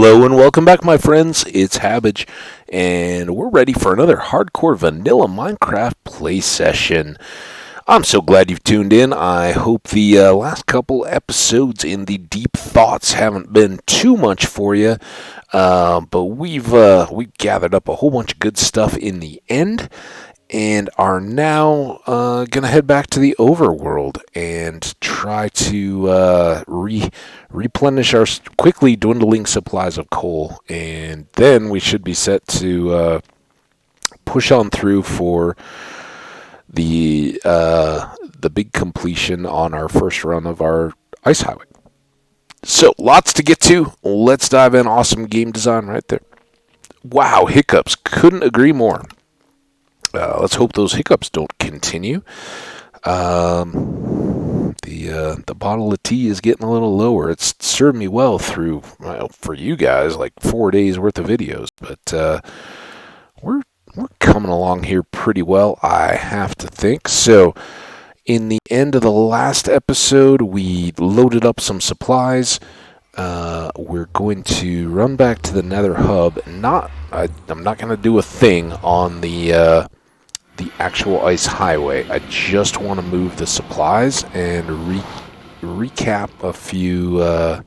Hello and welcome back, my friends. It's Hambbage, and we're ready for another hardcore vanilla Minecraft play session. I'm so glad you've tuned in. I hope the last couple episodes in the deep thoughts haven't been too much for you, but we've gathered up a whole bunch of good stuff in the end, and are now going to head back to the overworld and try to replenish our quickly dwindling supplies of coal. And then we should be set to push on through for the big completion on our first run of our ice highway. So, lots to get to. Let's dive in. Awesome game design right there. Wow, hiccups. Couldn't agree more. Let's hope those hiccups don't continue. The bottle of tea is getting a little lower. It's served me well through, for you guys, like 4 days worth of videos. But we're coming along here pretty well, I have to think. So, in the end of the last episode, we loaded up some supplies. We're going to run back to the Nether hub. I'm not going to do a thing on the actual ice highway. I just want to move the supplies and recap a few of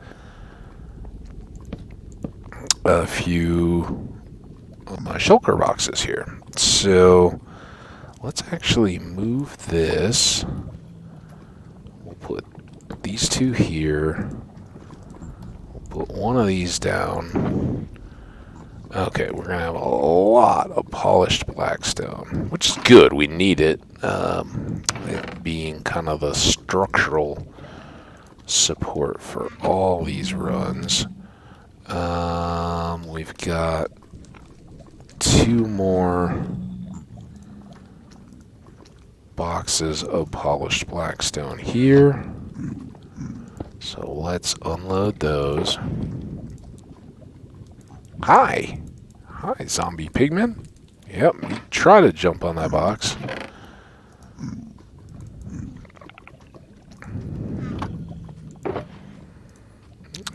my shulker boxes here. So let's actually move this. We'll put these two here. We'll put one of these down. Okay, we're going to have a lot of polished blackstone, which is good. We need it, it being kind of the structural support for all these runs. We've got 2 more boxes of polished blackstone here. So let's unload those. Hi, zombie pigman. Yep, you try to jump on that box.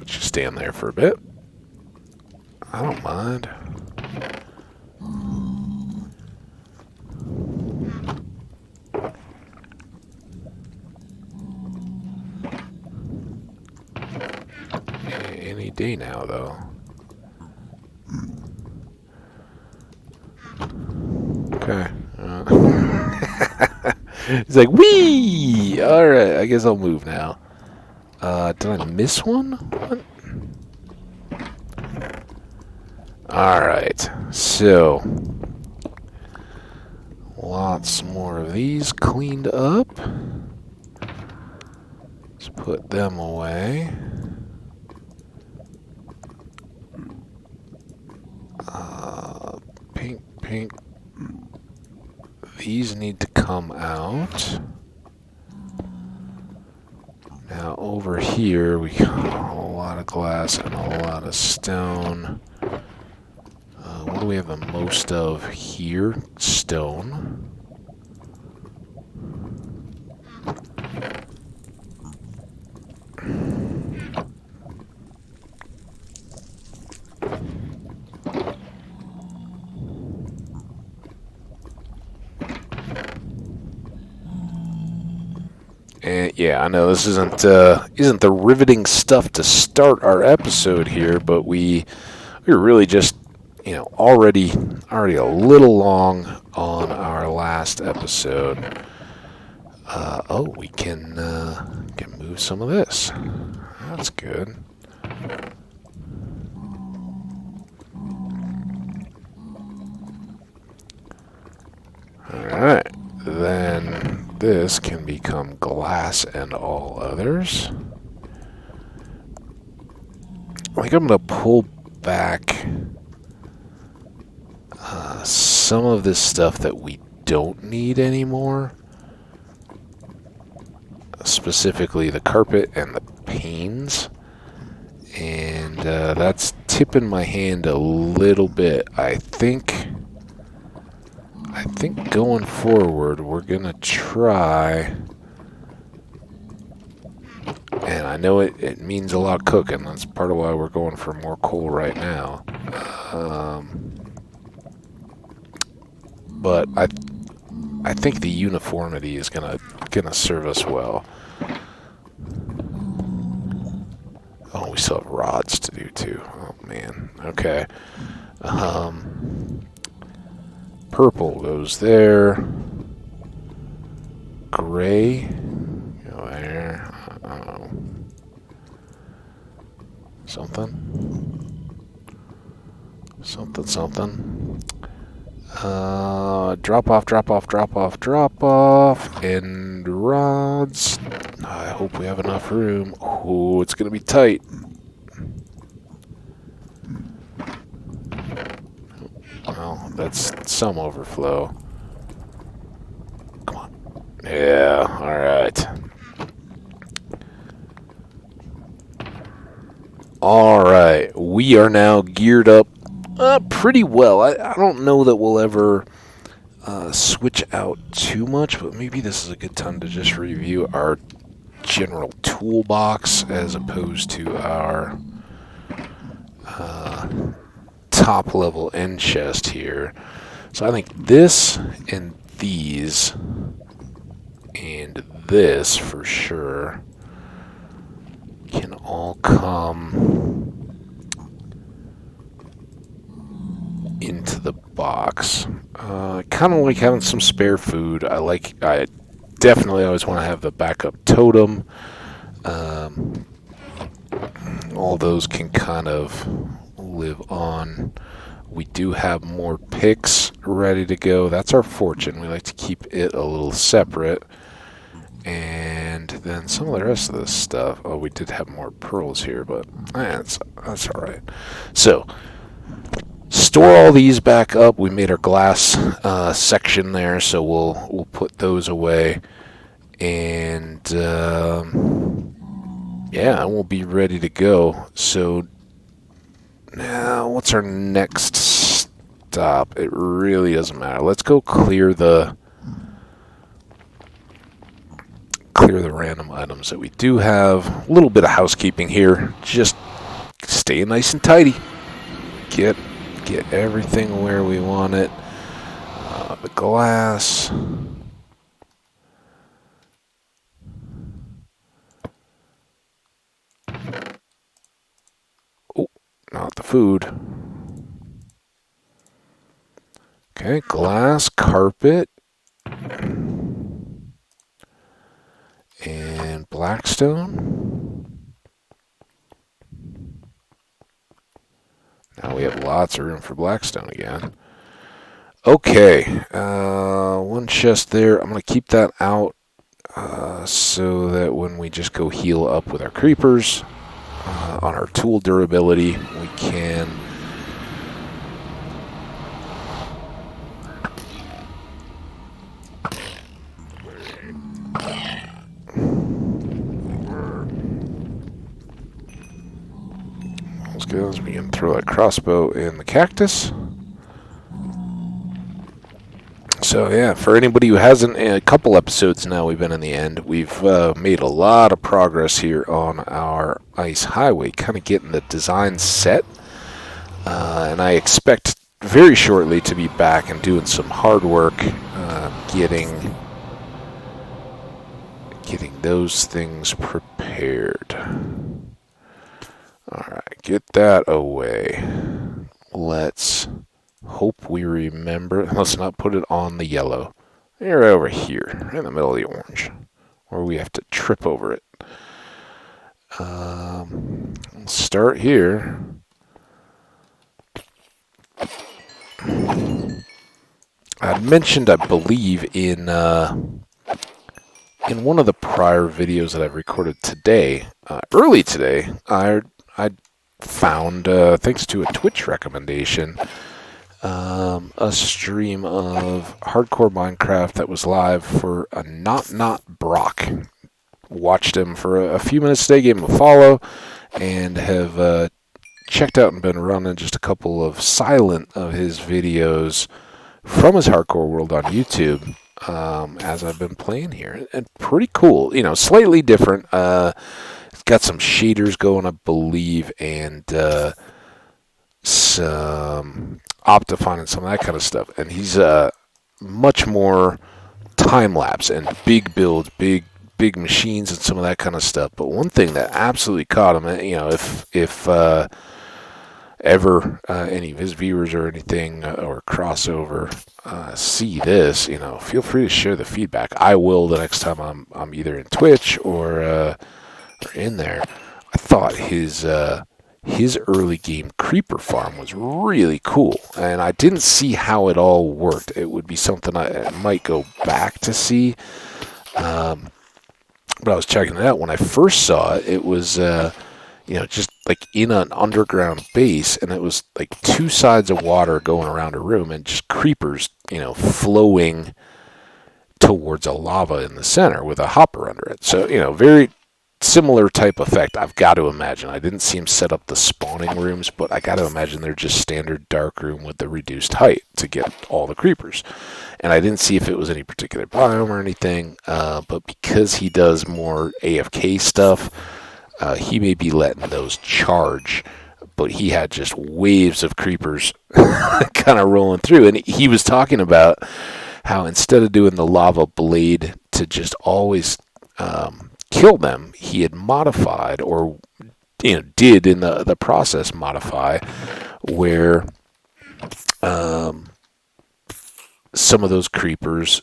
Just stand there for a bit. I don't mind. Any day now, though. Okay. He's like, whee! Alright, I guess I'll move now. Did I miss one? What? Alright, so lots more of these cleaned up. Let's put them away. Pink. These need to come out. Now over here we got a lot of glass and a lot of stone. What do we have the most of here? Stone. And yeah, I know this isn't the riveting stuff to start our episode here, but we were really just, already a little long on our last episode. We can move some of this. That's good. All right, then this can become glass and all others. I think I'm going to pull back some of this stuff that we don't need anymore. Specifically the carpet and the panes. And that's tipping my hand a little bit. I think going forward we're going to try, and I know it means a lot of cooking. That's part of why we're going for more coal right now. But I think the uniformity is gonna serve us well. Oh, we still have rods to do too. Oh man. Okay. Purple goes there. Gray. Go there. Uh-oh. Something. Drop off, and rods. I hope we have enough room. Oh, it's gonna be tight. Well, that's some overflow. Come on. Yeah, alright. Alright, we are now geared up pretty well. I don't know that we'll ever switch out too much, but maybe this is a good time to just review our general toolbox as opposed to our top level end chest here. So I think this and these and this for sure can all come into the box. I kind of like having some spare food. I definitely always want to have the backup totem. All those can kind of live on. We do have more picks ready to go. That's our fortune. We like to keep it a little separate. And then some of the rest of this stuff. Oh, we did have more pearls here, but that's all right. So store all these back up. We made our glass section there, so we'll put those away, and yeah, we'll be ready to go. So now, what's our next stop? It really doesn't matter. Let's go clear the random items that we do have. A little bit of housekeeping here. Just stay nice and tidy. Get everything where we want it. The glass. Oh, not the food. Okay, glass, carpet, and blackstone. Now we have lots of room for blackstone again. Okay, one chest there. I'm going to keep that out so that when we just go heal up with our creepers on our tool durability, we can we can throw that crossbow in the cactus. So yeah, for anybody who hasn't, a couple episodes now we've been in the end. We've made a lot of progress here on our ice highway, kind of getting the design set. And I expect very shortly to be back and doing some hard work getting those things prepared. Alright, get that away. Let's hope we remember. Let's not put it on the yellow. They're over here, right in the middle of the orange, where we have to trip over it. Let's start here. I mentioned, I believe, in one of the prior videos that I've recorded today, early today, I found, thanks to a Twitch recommendation, a stream of Hardcore Minecraft that was live for a Not Brock. Watched him for a few minutes today, gave him a follow, and have checked out and been running just a couple of silent of his videos from his hardcore world on YouTube. as I've been playing here, and pretty cool. You know, slightly different. It's got some shaders going, I believe, and some Optifine and some of that kind of stuff. And he's much more time lapse and big builds, big machines and some of that kind of stuff. But one thing that absolutely caught him, you know, if ever any of his viewers or anything or crossover see this, you know, feel free to share the feedback. I will the next time I'm either in Twitch or in there. I thought his early game creeper farm was really cool, and I didn't see how it all worked. It would be something I might go back to see. But I was checking it out. When I first saw it, it was you know, just like in an underground base, and it was like two sides of water going around a room, and just creepers, you know, flowing towards a lava in the center with a hopper under it. So, you know, very similar type effect, I've got to imagine. I didn't see him set up the spawning rooms, but I got to imagine they're just standard dark room with the reduced height to get all the creepers. And I didn't see if it was any particular biome or anything, but because he does more AFK stuff, he may be letting those charge, but he had just waves of creepers kind of rolling through. And he was talking about how instead of doing the lava blade to just always kill them, he had modified, or you know, did in the process modify, where some of those creepers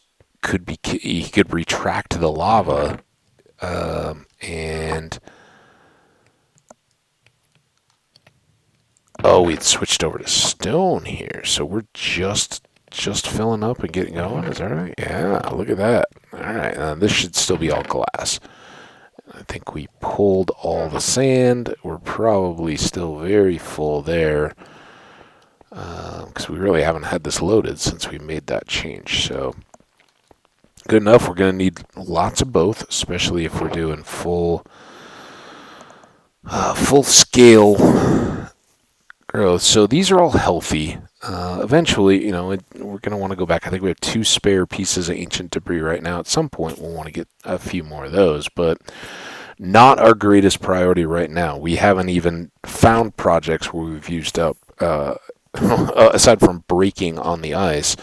he could retract the lava, and oh, we'd switched over to stone here, so we're just filling up and getting going. Is that right? Yeah, look at that. All right, this should still be all glass. I think we pulled all the sand. We're probably still very full there, because we really haven't had this loaded since we made that change. So good enough. We're going to need lots of both, especially if we're doing full scale growth. So these are all healthy. Eventually, you know, we're going to want to go back. I think we have 2 spare pieces of ancient debris right now. At some point, we'll want to get a few more of those, but not our greatest priority right now. We haven't even found projects where we've used up, aside from breaking on the ice,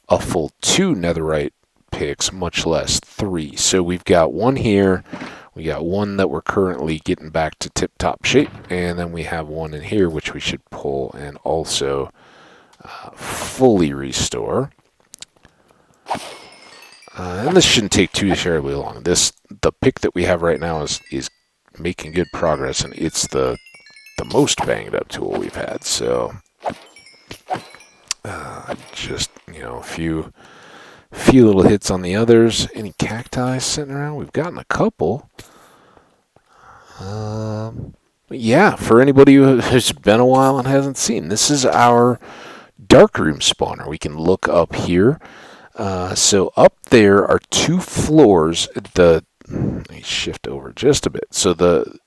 a full 2 netherite picks, much less 3. So we've got 1 here. We got 1 that we're currently getting back to tip-top shape, and then we have 1 in here which we should pull and also fully restore. And this shouldn't take too terribly long. The pick that we have right now is making good progress, and it's the most banged up tool we've had. So just, you know, a few little hits on the others. Any cacti sitting around? We've gotten a couple. Yeah, for anybody who's been a while and hasn't seen, this is our darkroom spawner. We can look up here. So up there are 2 floors. Let me shift over just a bit. So the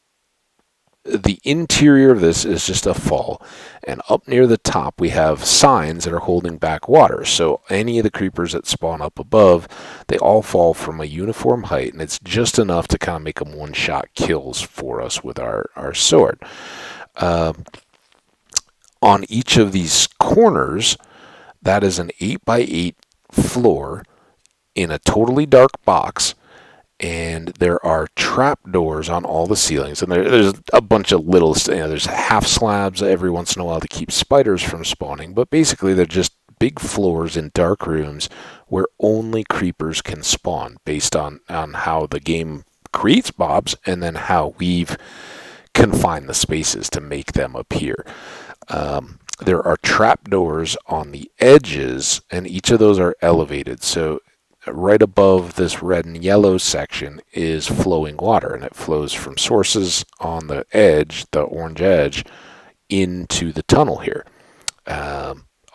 interior of this is just a fall, and up near the top we have signs that are holding back water. So any of the creepers that spawn up above, they all fall from a uniform height, and it's just enough to kind of make them one-shot kills for us with our sword. On each of these corners, that is an 8x8 floor in a totally dark box, and there are trapdoors on all the ceilings, and there's a bunch of little, you know, there's half slabs every once in a while to keep spiders from spawning, but basically they're just big floors in dark rooms where only creepers can spawn based on how the game creates mobs and then how we've confined the spaces to make them appear. There are trapdoors on the edges, and each of those are elevated. So right above this red and yellow section is flowing water, and it flows from sources on the edge, the orange edge, into the tunnel here.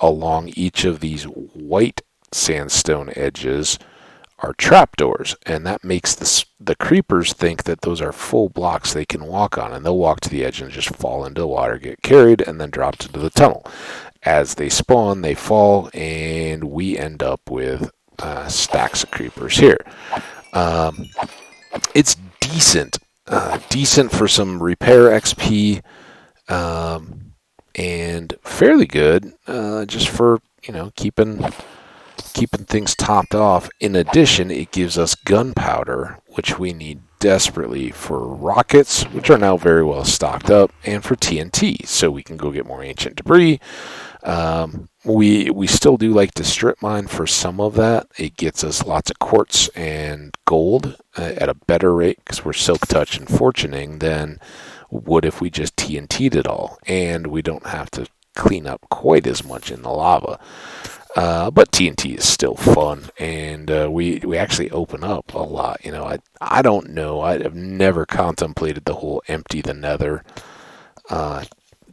Along each of these white sandstone edges are trapdoors, and that makes the creepers think that those are full blocks they can walk on, and they'll walk to the edge and just fall into the water, get carried, and then dropped into the tunnel. As they spawn, they fall, and we end up with stacks of creepers here. It's decent. Decent for some repair XP, and fairly good just for keeping things topped off. In addition, it gives us gunpowder, which we need desperately for rockets, which are now very well stocked up, and for TNT, so we can go get more ancient debris. We still do like to strip mine for some of that. It gets us lots of quartz and gold at a better rate because we're silk touch and fortuning than would if we just TNT'd it all, and we don't have to clean up quite as much in the lava. But TNT is still fun, and we actually open up a lot. I don't know. I have never contemplated the whole empty the nether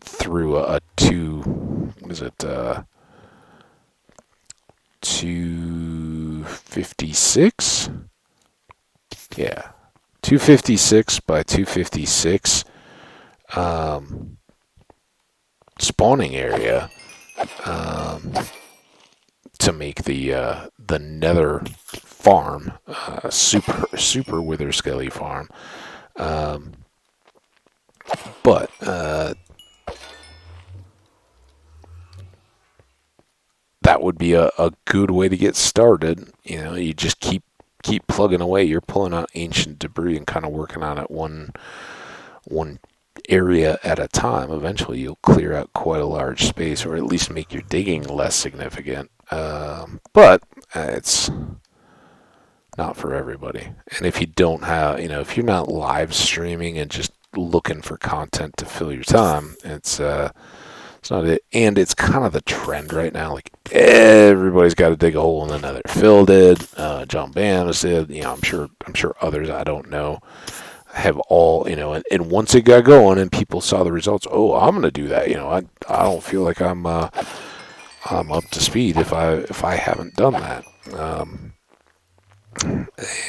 through a 256? Yeah, 256 by 256 spawning area. To make the nether farm, super wither skelly farm, but that would be a good way to get started. You just keep plugging away. You're pulling out ancient debris and kind of working on it one area at a time. Eventually, you'll clear out quite a large space, or at least make your digging less significant. But it's not for everybody. And if you don't have, if you're not live streaming and just looking for content to fill your time, it's not it. And it's kind of the trend right now. Like, everybody's got to dig a hole in the nether. Phil did, John Bams did. I'm sure others I don't know have all, and once it got going and people saw the results, oh, I'm going to do that. I don't feel like I'm up to speed if I haven't done that.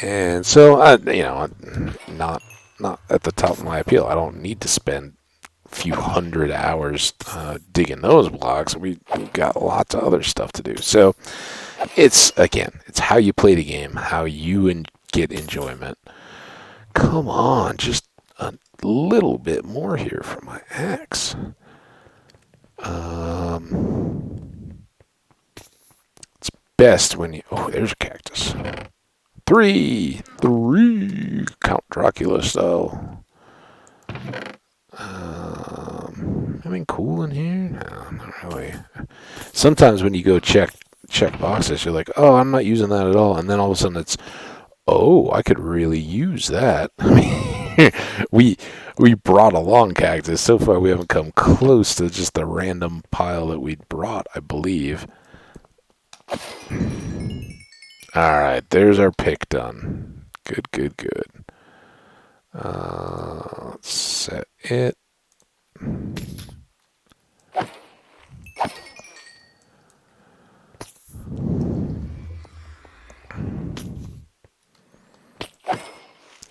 And so not at the top of my appeal. I don't need to spend a few hundred hours digging those blocks. We've got lots of other stuff to do. So it's how you play the game, how you get enjoyment. Come on, just a little bit more here for my axe. It's best when you... Oh, there's a cactus. Three! Count Dracula style. Anything cool in here? No, not really. Sometimes when you go check boxes, you're like, oh, I'm not using that at all. And then all of a sudden it's, oh, I could really use that. we brought along cactus. So far, we haven't come close to just the random pile that we'd brought, I believe. All right, there's our pick done. Good. Let's set it.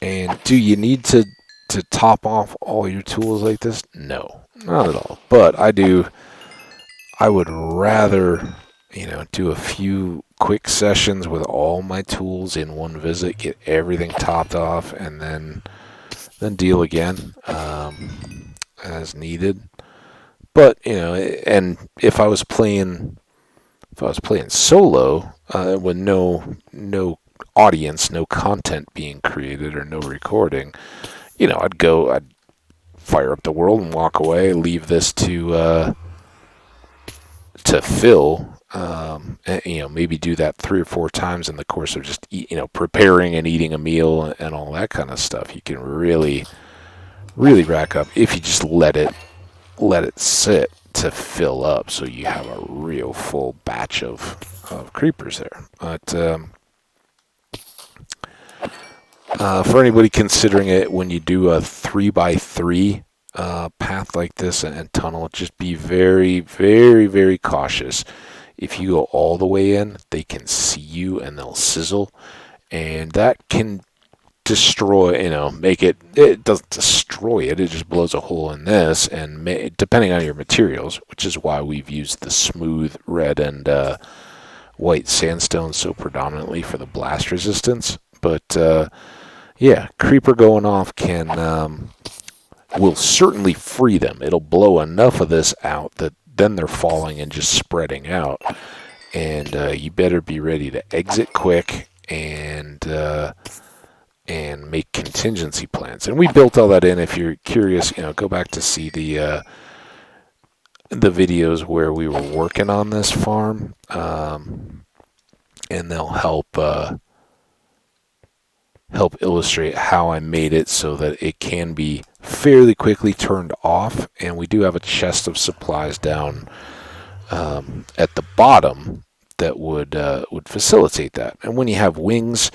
And do you need to top off all your tools like this? No, not at all. But I would rather, do a few quick sessions with all my tools in one visit, get everything topped off, and then deal again as needed. But and if I was playing solo with no audience, no content being created or no recording, I'd fire up the world and walk away, leave this to Phil, and, maybe do that 3 or 4 times in the course of just preparing and eating a meal and all that kind of stuff. You can really rack up if you just let it sit to fill up, so you have a real full batch of creepers there. But for anybody considering it, when you do a 3x3 path like this and tunnel, just be very, very, very cautious. If you go all the way in, they can see you and they'll sizzle, and that can destroy, it doesn't destroy it, it just blows a hole in this, and depending on your materials, which is why we've used the smooth red and white sandstone so predominantly for the blast resistance. But yeah, creeper going off will certainly free them. It'll blow enough of this out that then they're falling and just spreading out. And you better be ready to exit quick and make contingency plans. And we built all that in. If you're curious, go back to see the videos where we were working on this farm, and they'll help illustrate how I made it so that it can be fairly quickly turned off. And we do have a chest of supplies down at the bottom that would facilitate that. And when you have wings,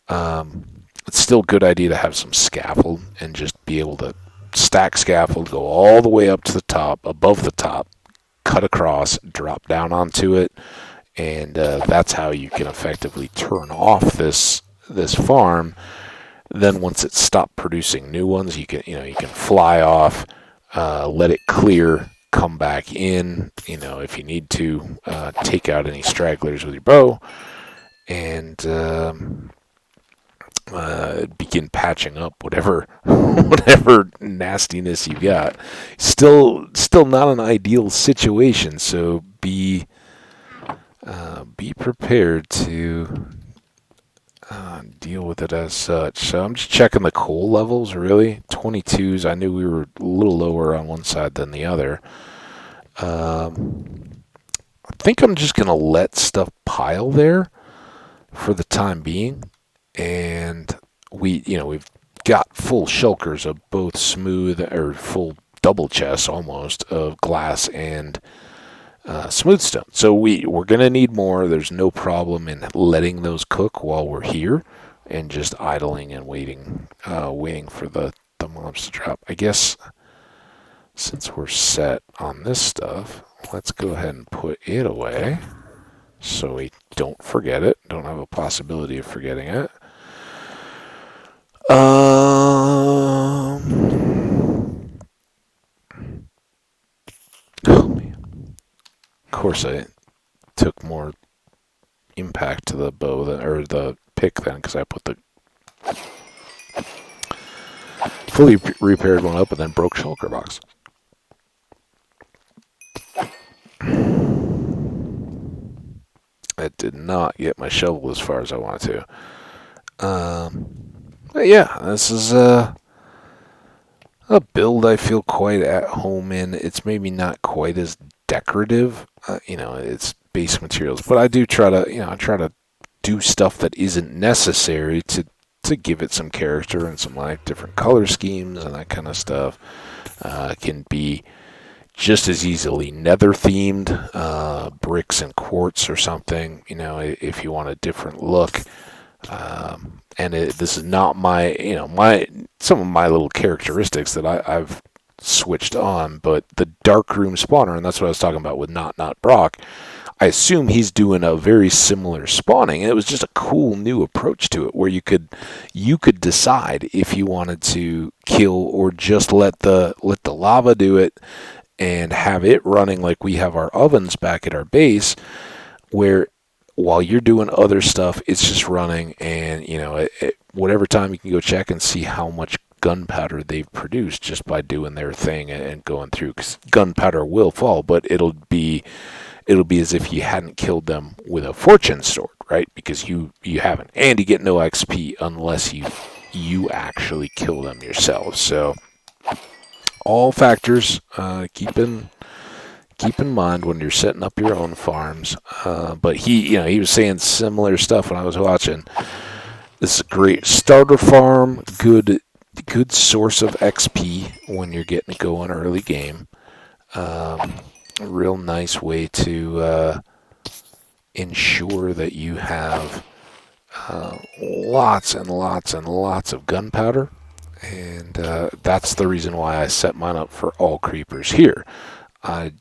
it's still a good idea to have some scaffold and just be able to stack scaffold, go all the way up to the top, above the top, cut across, drop down onto it, and that's how you can effectively turn off this farm. Then once it stopped producing new ones, you can fly off, let it clear, come back in, if you need to, take out any stragglers with your bow, and begin patching up whatever nastiness you got. Still not an ideal situation, so be prepared to deal with it as such. So I'm just checking the coal levels, really. 22s, I knew we were a little lower on one side than the other. I think I'm just going to let stuff pile there for the time being. And we've got full shulkers of both smooth, or full double chests almost, of glass and smooth stone. So we're going to need more. There's no problem in letting those cook while we're here and just idling and waiting for the mobs to drop. I guess since we're set on this stuff, let's go ahead and put it away so we don't forget it. Don't have a possibility of forgetting it. Oh man. Of course I took more impact to the bow or the pick then, because I put the fully repaired one up and then broke shulker box. It did not get my shovel as far as I wanted to. But yeah, this is a build I feel quite at home in. It's maybe not quite as decorative, it's base materials, but I do try to do stuff that isn't necessary to give it some character and some different color schemes and that kind of stuff. Can be just as easily nether themed, bricks and quartz or something, if you want a different look. And this is not some of my little characteristics that I've switched on, but the dark room spawner, and that's what I was talking about with Not Brock, I assume he's doing a very similar spawning, and it was just a cool new approach to it where you could decide if you wanted to kill or just let the lava do it and have it running like we have our ovens back at our base, where while you're doing other stuff, it's just running, and whatever time you can go check and see how much gunpowder they've produced just by doing their thing and going through, because gunpowder will fall, but it'll be as if you hadn't killed them with a fortune sword, right? Because you haven't, and you get no XP unless you actually kill them yourselves. So all factors keep in mind when you're setting up your own farms. But he was saying similar stuff when I was watching. This is a great starter farm, good source of XP when you're getting it going early game. A real nice way to ensure that you have lots and lots and lots of gunpowder. And that's the reason why I set mine up for all creepers here. We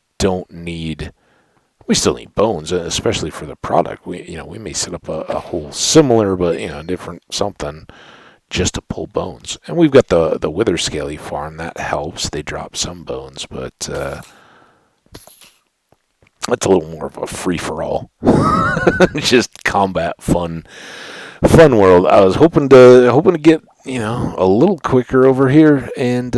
still need bones, especially for the product. We may set up a whole similar but different something just to pull bones. And we've got the wither scaly farm that helps. They drop some bones, but It's a little more of a free for all, just combat fun world. I was hoping to get a little quicker over here and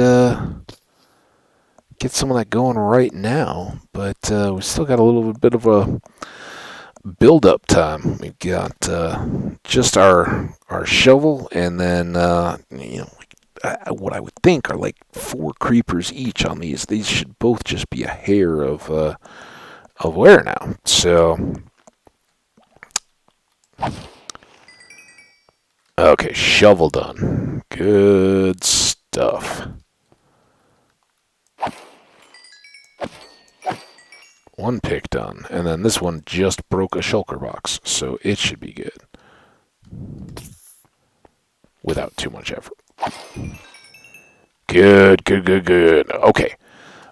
get some of that going right now, but we still got a little bit of a build up time. We've got just our shovel, and then what I would think are like 4 creepers each on these. These should both just be a hair of wear now. So okay, shovel done. Good stuff. One pick done, and then this one just broke a shulker box, so it should be good without too much effort. Good. Okay,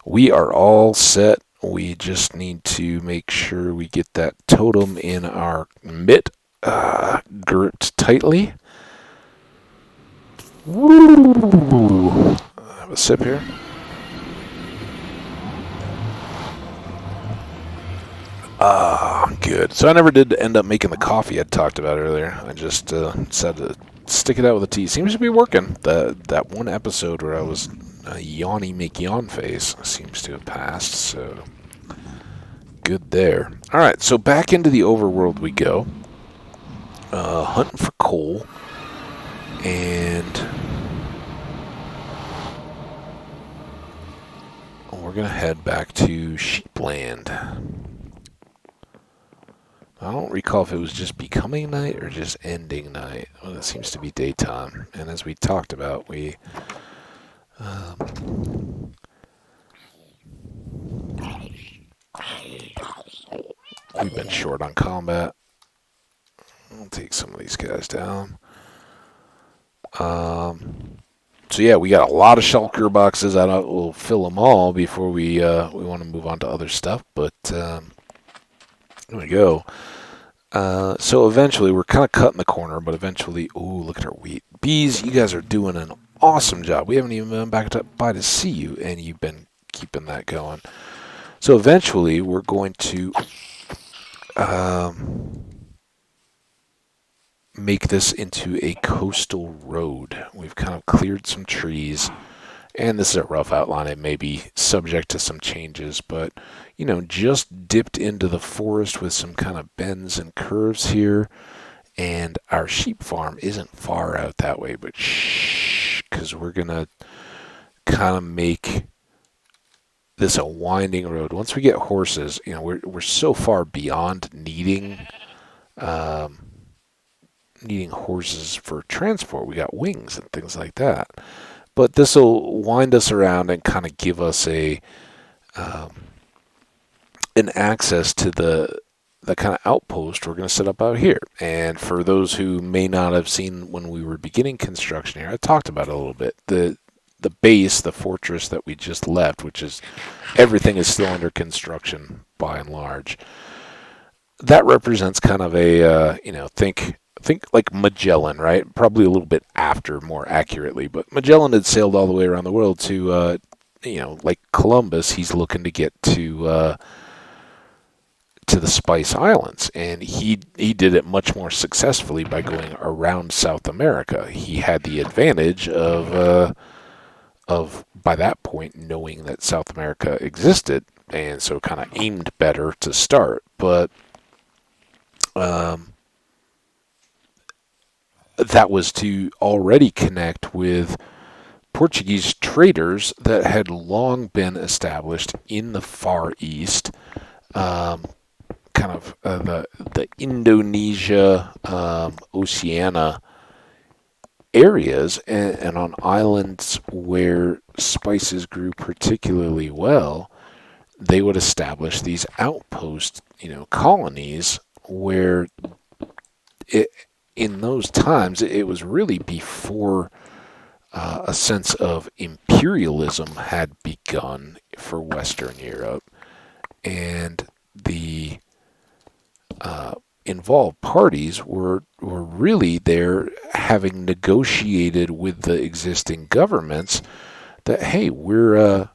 we are all set. We just need to make sure we get that totem in our mitt gripped tightly. Have a sip here. Good. So I never did end up making the coffee I'd talked about earlier. I just decided to stick it out with a tea. Seems to be working. That one episode where I was yawny make yawn face seems to have passed, so good there. Alright, so back into the overworld we go. Hunting for coal. And we're going to head back to Sheepland. I don't recall if it was just becoming night or just ending night. Well, it seems to be daytime. And as we talked about, we've been short on combat. I'll take some of these guys down. So yeah, we got a lot of shulker boxes. We'll fill them all before we want to move on to other stuff. But there we go. So eventually, we're kind of cutting the corner, but eventually, ooh, look at our wheat. Bees, you guys are doing an awesome job. We haven't even been back by to see you, and you've been keeping that going. So eventually, we're going to make this into a coastal road. We've kind of cleared some trees, and this is a rough outline. It may be subject to some changes, but just dipped into the forest with some kind of bends and curves here. And our sheep farm isn't far out that way, but shh, because we're going to kind of make this a winding road. Once we get horses, we're so far beyond needing horses for transport. We got wings and things like that. But this will wind us around and kind of give us an access to the kind of outpost we're going to set up out here. And for those who may not have seen when we were beginning construction here, I talked about it a little bit. The base, the fortress that we just left, which is everything is still under construction by and large. That represents kind of a think like Magellan, right? Probably a little bit after, more accurately, but Magellan had sailed all the way around the world to like Columbus. He's looking to get to the Spice Islands, and he did it much more successfully by going around South America. He had the advantage of by that point knowing that South America existed, and so kind of aimed better to start. But that was to already connect with Portuguese traders that had long been established in the Far East, kind of the Indonesia, Oceania areas, and on islands where spices grew particularly well, they would establish these outpost, colonies where in those times it was really before a sense of imperialism had begun for Western Europe, and the involved parties were really there, having negotiated with the existing governments that, hey, we're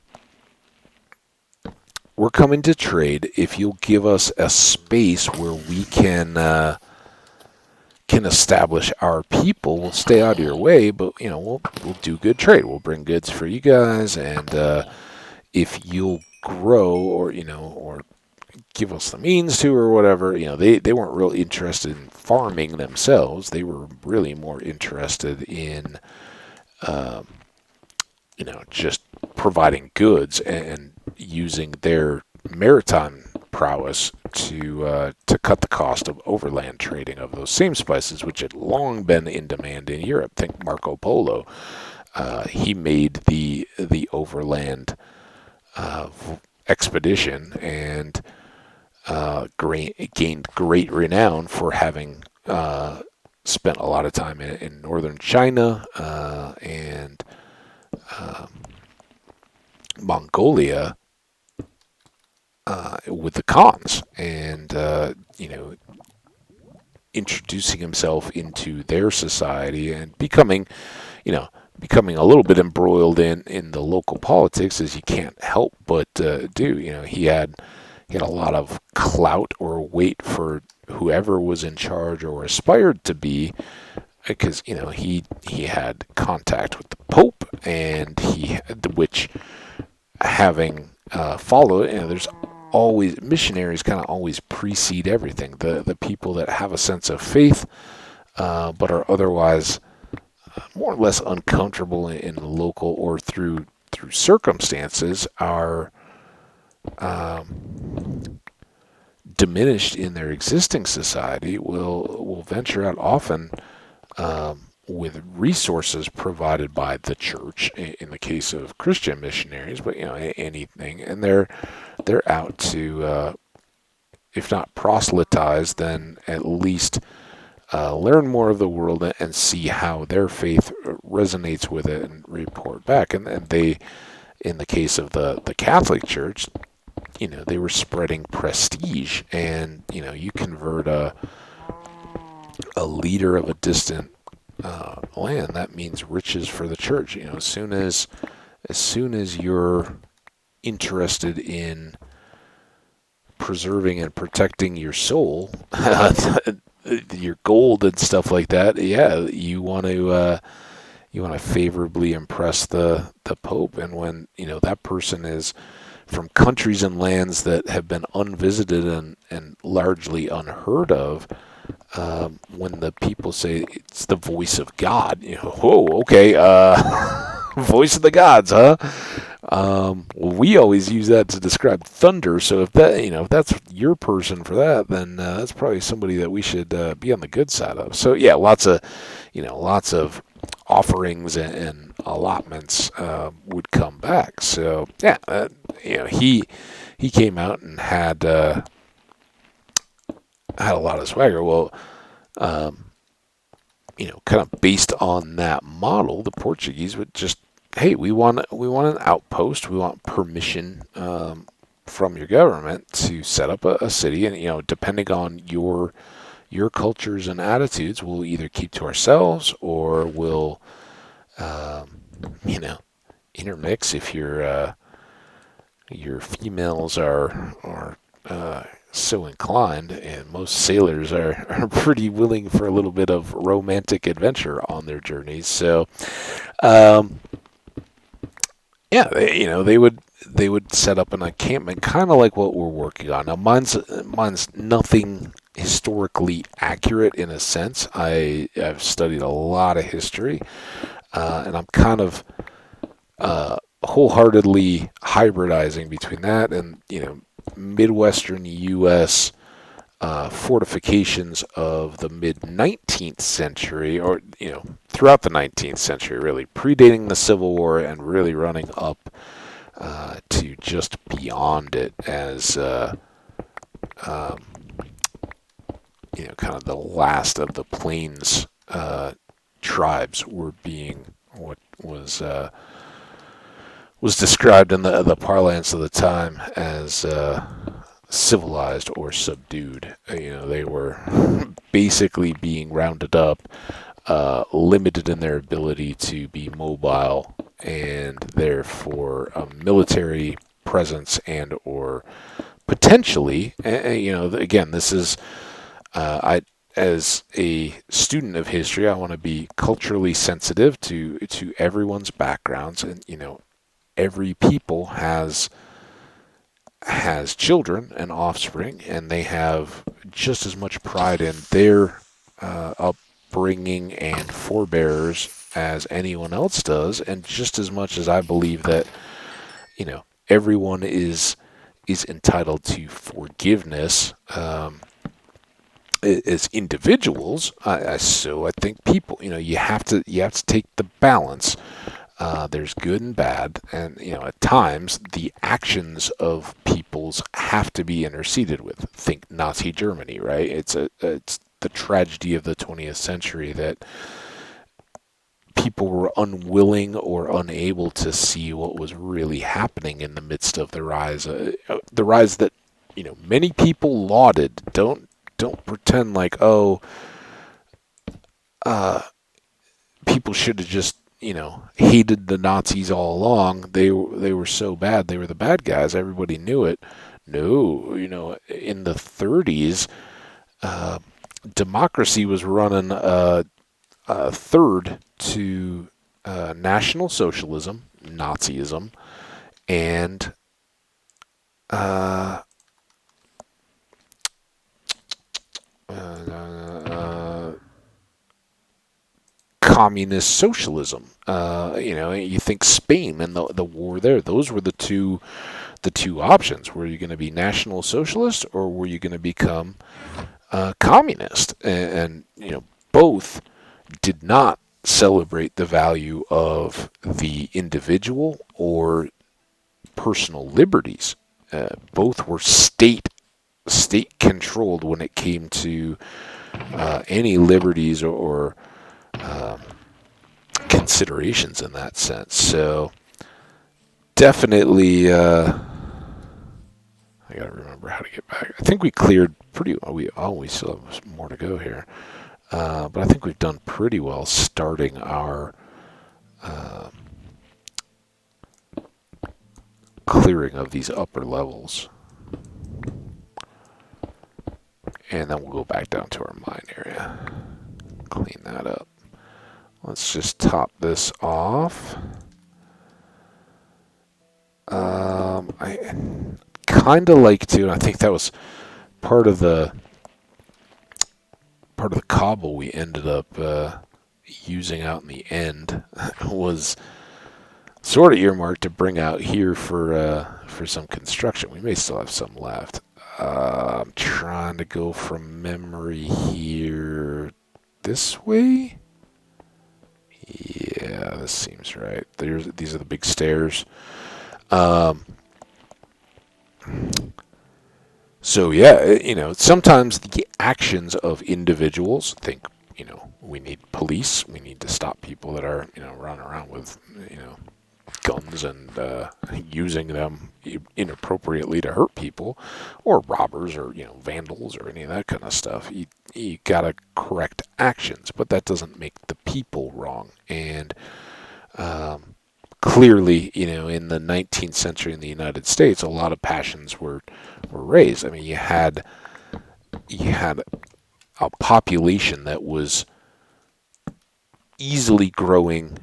we're coming to trade. If you'll give us a space where we can establish our people, we'll stay out of your way, but we'll do good trade. We'll bring goods for you guys, and if you'll grow or give us the means to or whatever, they weren't really interested in farming themselves. They were really more interested in just providing goods and using their maritime prowess to cut the cost of overland trading of those same spices, which had long been in demand in Europe. Think Marco Polo. He made the overland expedition and gained great renown for having spent a lot of time in northern China and Mongolia with the Khans, and introducing himself into their society and becoming a little bit embroiled in the local politics, as you can't help but do. He had a lot of clout or weight for whoever was in charge or aspired to be, because he had contact with the Pope, and which having followed, there's always missionaries kind of always precede everything. The people that have a sense of faith, but are otherwise more or less uncomfortable in the local or through circumstances, are diminished in their existing society, will venture out often with resources provided by the church in the case of Christian missionaries, but anything, and they're out to if not proselytize, then at least learn more of the world and see how their faith resonates with it and report back. And they, in the case of the Catholic Church, they were spreading prestige, and you convert a leader of a distant land, that means riches for the church. As soon as you're interested in preserving and protecting your soul, your gold and stuff like that, you want to favorably impress the Pope. And when that person is from countries and lands that have been unvisited and largely unheard of, when the people say it's the voice of God, whoa, okay, voice of the gods, huh? Well, we always use that to describe thunder. So if that's your person for that, then that's probably somebody that we should be on the good side of. So yeah, lots of offerings and allotments would come back. So yeah, he came out and had a lot of swagger. Well, kind of based on that model, the Portuguese would just, hey, we want an outpost. We want permission from your government to set up a city, and depending on your cultures and attitudes, we'll either keep to ourselves or we'll intermix if your females are so inclined, and most sailors are pretty willing for a little bit of romantic adventure on their journeys. So, they would set up an encampment, kind of like what we're working on. Now, mine's nothing historically accurate in a sense. I've studied a lot of history, and I'm kind of wholeheartedly hybridizing between that and Midwestern U.S. Fortifications of the mid-19th century, or throughout the 19th century, really predating the Civil War and really running up to just beyond it, as kind of the last of the plains tribes were being what was described in the parlance of the time as civilized or subdued. They were basically being rounded up, limited in their ability to be mobile, and therefore military presence and or potentially, again, this is I as a student of history, I want to be culturally sensitive to everyone's backgrounds, and every people has children and offspring, and they have just as much pride in their upbringing and forebears as anyone else does, and just as much as I believe that everyone is entitled to forgiveness as individuals. So I think people, you have to take the balance. There's good and bad, and at times the actions of peoples have to be interceded with. Think Nazi Germany, right? It's the tragedy of the 20th century that people were unwilling or unable to see what was really happening in the midst of the rise that many people lauded. Don't pretend like, people should have just hated the Nazis all along. They were so bad. They were the bad guys. Everybody knew it. No, in the 30s, democracy was running third to National Socialism, Nazism, and communist socialism. You think Spain and the war there; those were the two options. Were you going to be National Socialist, or were you going to become communist? And both did not celebrate the value of the individual or personal liberties. Both were state controlled when it came to any liberties or considerations in that sense. So definitely, I gotta remember how to get back. I think we cleared pretty well. We still have more to go here, but I think we've done pretty well starting our clearing of these upper levels. And then we'll go back down to our mine area. Clean that up. Let's just top this off. I kind of like to, and I think that was part of the cobble we ended up using out in the end was sort of earmarked to bring out here for some construction. We may still have some left. I'm trying to go from memory here. This way? Yeah, this seems right. These are the big stairs. So yeah, sometimes the actions of individuals think, we need police. We need to stop people that are, running around with, guns and using them inappropriately to hurt people, or robbers, or vandals, or any of that kind of stuff. You gotta correct actions, but that doesn't make the people wrong. And clearly, in the 19th century in the United States, a lot of passions were raised. I mean, you had a population that was easily growing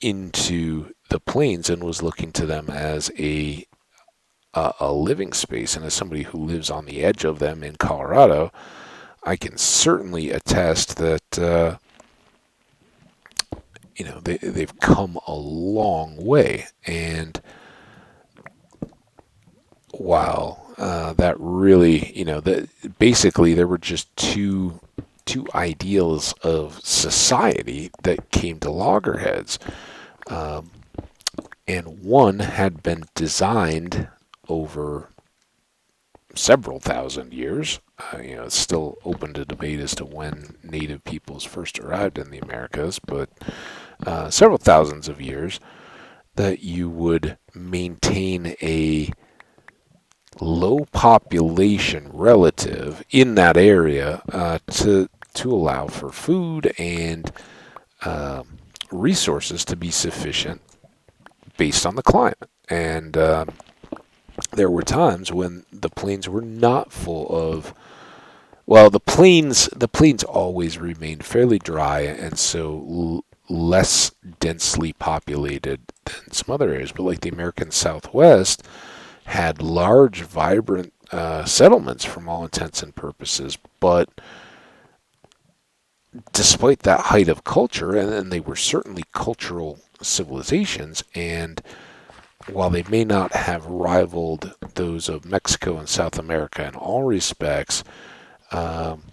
into the plains and was looking to them as a living space. And as somebody who lives on the edge of them in Colorado, I can certainly attest that they've come a long way. And while that really, that basically there were just two ideals of society that came to loggerheads. And one had been designed over several thousand years. It's still open to debate as to when native peoples first arrived in the Americas, but several thousands of years, that you would maintain a low population relative in that area to allow for food and resources to be sufficient based on the climate. And there were times when the plains were not full of, well, the plains always remained fairly dry, and so less densely populated than some other areas. But like the American Southwest had large, vibrant settlements from all intents and purposes. But despite that height of culture, and they were certainly cultural civilizations, and while they may not have rivaled those of Mexico and South America in all respects, um,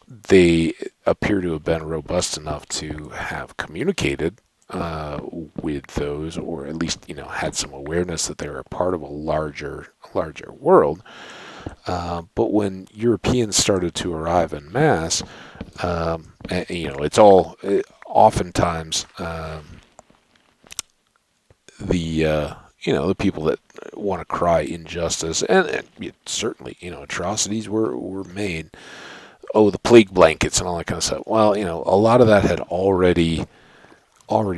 they appear to have been robust enough to have communicated with those, or at least had some awareness that they were a part of a larger world. But when Europeans started to arrive en masse, it's all oftentimes the people that want to cry injustice, and certainly atrocities were made. Oh, the plague blankets and all that kind of stuff. Well, a lot of that had already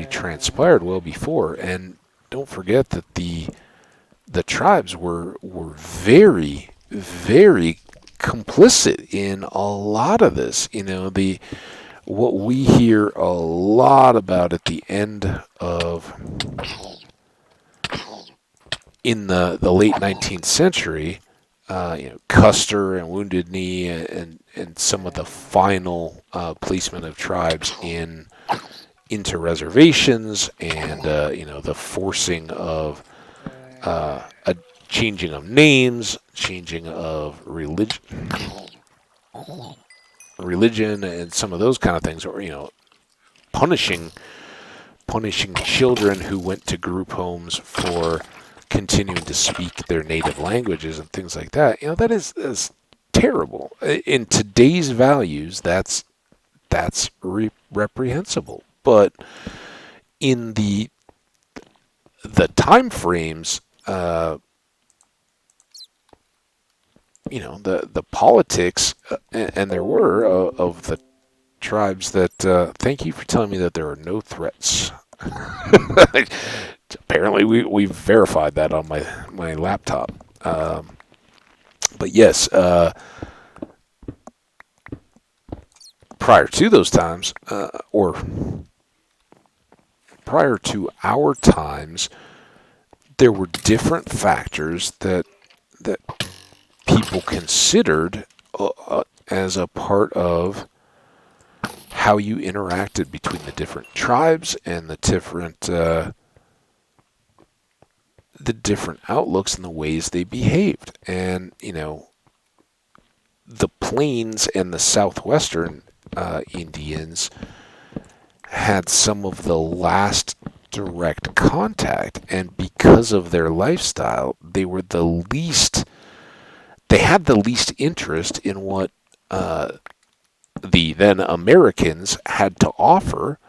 transpired well before, and don't forget that the tribes were very, very complicit in a lot of this. What we hear a lot about at the end of in the late 19th century, Custer and Wounded Knee, and some of the final placement of tribes into reservations, and the forcing of a changing of names, changing of religion, and some of those kind of things, or punishing children who went to group homes for continuing to speak their native languages and things like that. That is terrible. In today's values, that's reprehensible. But in the time frames, the politics, and there were of the tribes that. Thank you for telling me that there are no threats. Apparently, we've verified that on my laptop. But yes, prior to those times, or prior to our times, there were different factors that people considered as a part of how you interacted between the different tribes and the different outlooks and the ways they behaved. And the plains and the southwestern Indians had some of the last direct contact, and because of their lifestyle, they had the least interest in what the then Americans had to offer.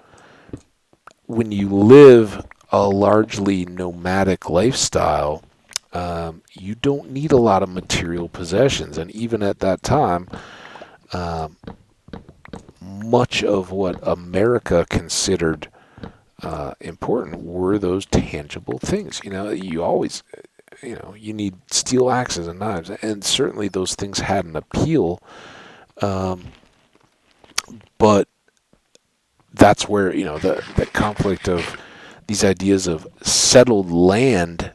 When you live a largely nomadic lifestyle, you don't need a lot of material possessions, and even at that time, much of what America considered important were those tangible things. You always, you need steel axes and knives, and certainly those things had an appeal. But that's where the conflict of these ideas of settled land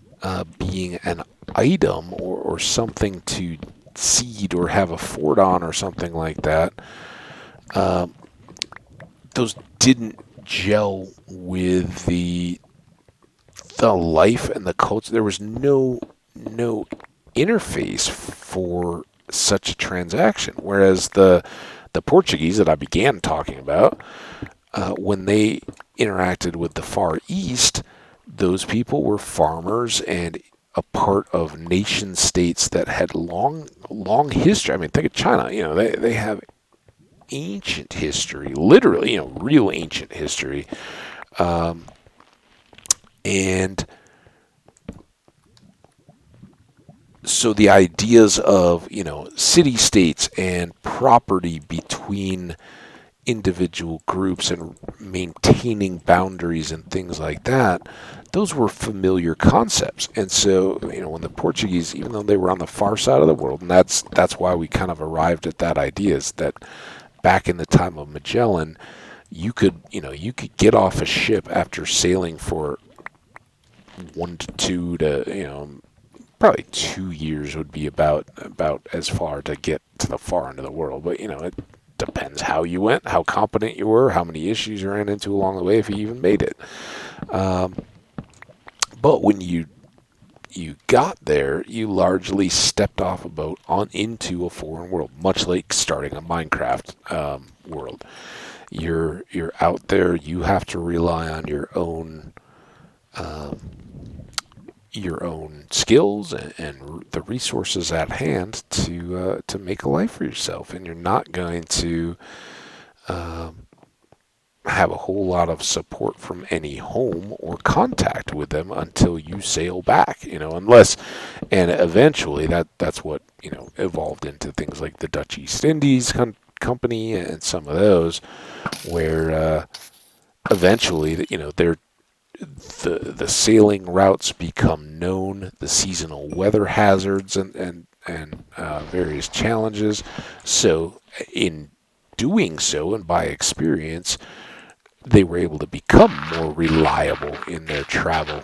being an item, or something to seed or have a fort on or something like that. Those didn't gel with the life and the culture. There was no interface for such a transaction. Whereas the Portuguese that I began talking about, when they interacted with the Far East, those people were farmers and a part of nation states that had long history. I mean, think of China. They have ancient history, literally, real ancient history, and so the ideas of city states and property between individual groups and maintaining boundaries and things like that, those were familiar concepts. And so, when the Portuguese, even though they were on the far side of the world, and that's why we kind of arrived at that idea, is that back in the time of Magellan, you could get off a ship after sailing for 1 to 2 to probably 2 years would be about as far to get to the far end of the world. But it depends how you went, how competent you were, how many issues you ran into along the way, if you even made it. But when you got there, you largely stepped off a boat on into a foreign world, much like starting a Minecraft world. You're out there. You have to rely on your own skills and the resources at hand to make a life for yourself, and you're not going to have a whole lot of support from any home or contact with them until you sail back. Unless, and eventually that's what evolved into things like the Dutch East Indies Company and some of those, where eventually they're the sailing routes become known, the seasonal weather hazards and various challenges. So in doing so, and by experience, they were able to become more reliable in their travel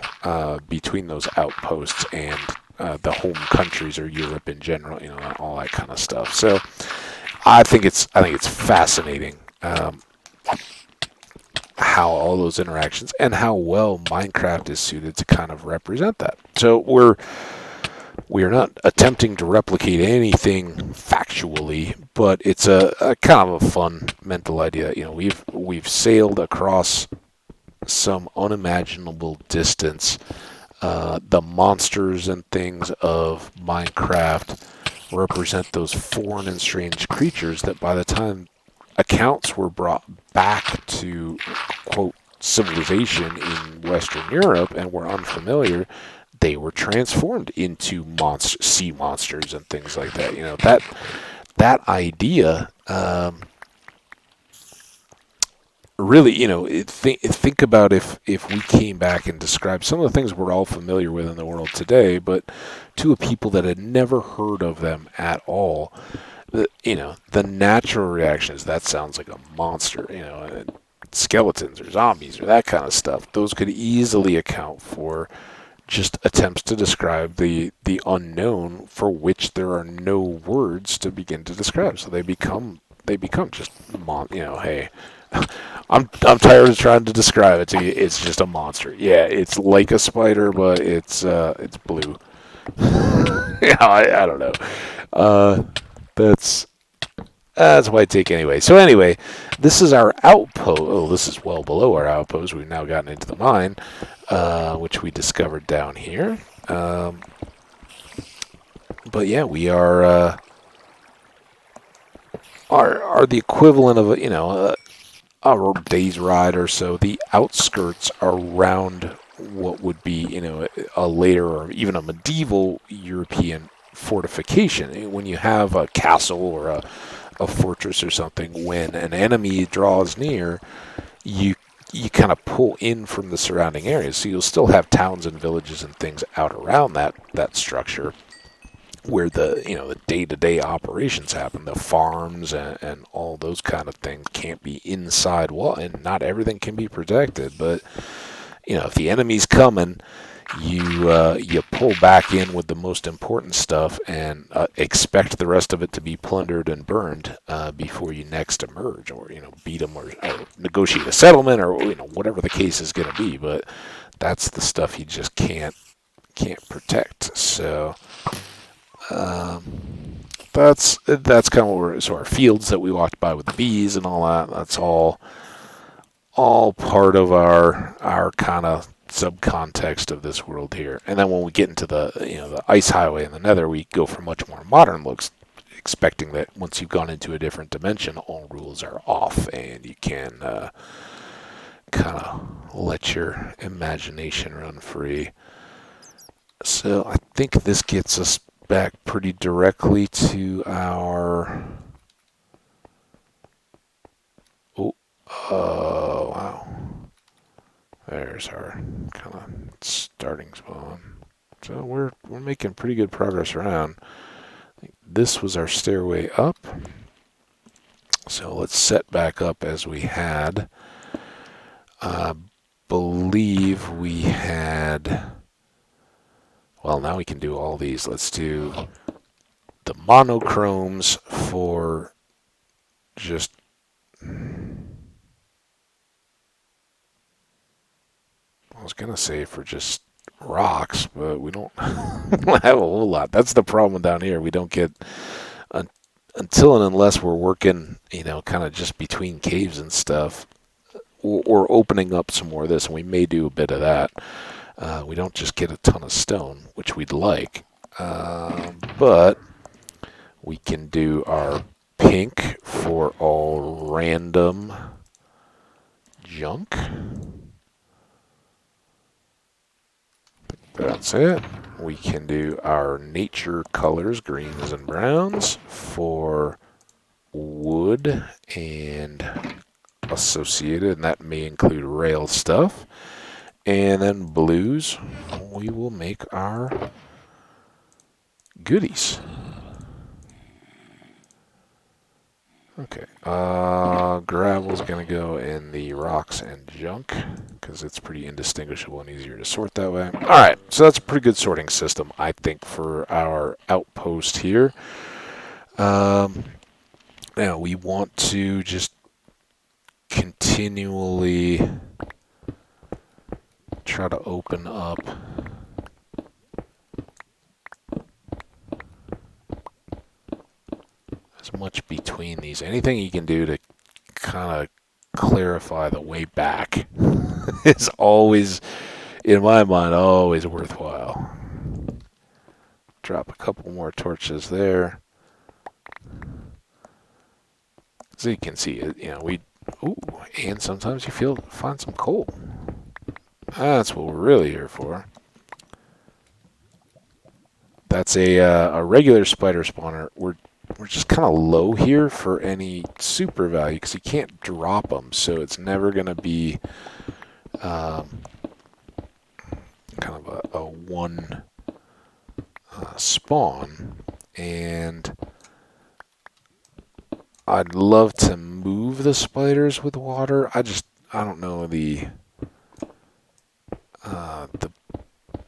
between those outposts and the home countries, or Europe in general, all that kind of stuff. So I think it's fascinating how all those interactions and how well Minecraft is suited to kind of represent that. So we are not attempting to replicate anything factually, but it's a kind of a fun mental idea. We've sailed across some unimaginable distance. The monsters and things of Minecraft represent those foreign and strange creatures that by the time accounts were brought back to, quote, civilization in Western Europe and were unfamiliar, they were transformed into sea monsters and things like that. That idea really, think about if we came back and described some of the things we're all familiar with in the world today, but to a people that had never heard of them at all. The natural reaction is, that sounds like a monster, skeletons or zombies or that kind of stuff. Those could easily account for just attempts to describe the unknown, for which there are no words to begin to describe. So they become just hey, I'm tired of trying to describe it to you. It's just a monster. Yeah, it's like a spider, but it's blue. I don't know. That's my take anyway. So anyway, this is our outpost. Oh, this is well below our outpost. We've now gotten into the mine, which we discovered down here. But yeah, we are the equivalent of a day's ride or so. The outskirts around what would be a later or even a medieval European fortification. When you have a castle or a fortress or something, when an enemy draws near, you kind of pull in from the surrounding areas. So you'll still have towns and villages and things out around that structure, where the day-to-day operations happen. The farms and all those kind of things can't be inside wall, and not everything can be protected. But if the enemy's coming, you pull back in with the most important stuff and expect the rest of it to be plundered and burned before you next emerge, or beat them, or negotiate a settlement, or whatever the case is going to be. But that's the stuff you just can't protect. So that's kind of what so our fields that we walked by with the bees and all that. That's all part of our kind of subcontext of this world here. And then when we get into the ice highway and the nether, we go for much more modern looks, expecting that once you've gone into a different dimension, all rules are off and you can kind of let your imagination run free. So I think this gets us back pretty directly to our Oh, wow. There's our kind of starting spawn. So we're making pretty good progress around. This was our stairway up. So let's set back up as we had. I believe we had... Well, now we can do all these. Let's do the monochromes for just... I was going to say for just rocks, but we don't have a whole lot. That's the problem down here. We don't get... Until and unless we're working, kind of just between caves and stuff, or opening up some more of this, and we may do a bit of that. We don't just get a ton of stone, which we'd like, but we can do our pink for all random junk. That's it. We can do our nature colors, greens and browns, for wood and associated, and that may include rail stuff. And then blues, we will make our goodies. Okay, gravel's going to go in the rocks and junk, because it's pretty indistinguishable and easier to sort that way. Alright, so that's a pretty good sorting system, I think, for our outpost here. Now, we want to just continually try to open up as much between these. Anything you can do to kind of clarify the way back is always, in my mind, always worthwhile. Drop a couple more torches there. So you can see it, and sometimes you find some coal. That's what we're really here for. That's a regular spider spawner. We're just kind of low here for any super value because you can't drop them, so it's never going to be kind of a one spawn. And I'd love to move the spiders with water. I don't know the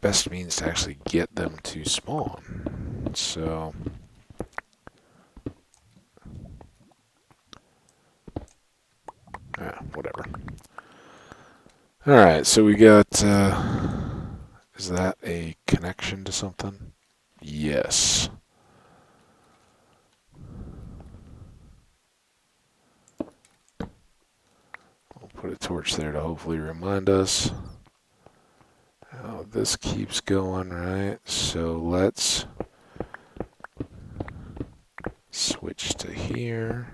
best means to actually get them to spawn. So whatever. Alright, so we got is that a connection to something? Yes. I'll put a torch there to hopefully remind us. Oh, this keeps going, right? So let's switch to here.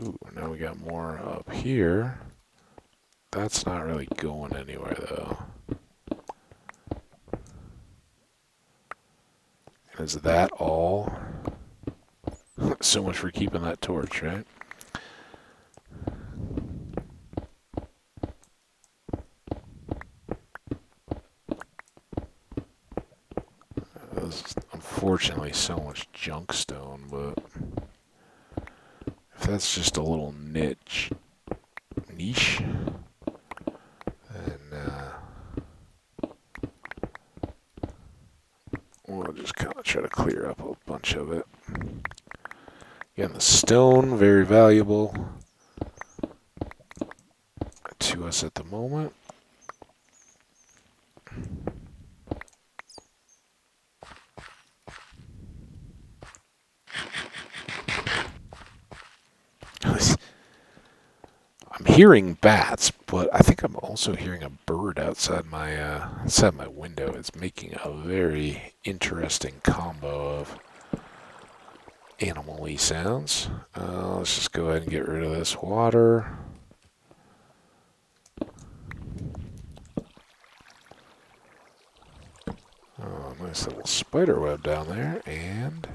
Ooh, now we got more up here. That's not really going anywhere, though. Is that all? So much for keeping that torch, right? There's unfortunately so much junk stone, but if that's just a little niche, then we'll just kind of try to clear up a bunch of it. Again, the stone, very valuable to us at the moment. I'm hearing bats, but I think I'm also hearing a bird outside my window. It's making a very interesting combo of animal-y sounds. Let's just go ahead and get rid of this water. Oh, no. Nice little spider web down there, and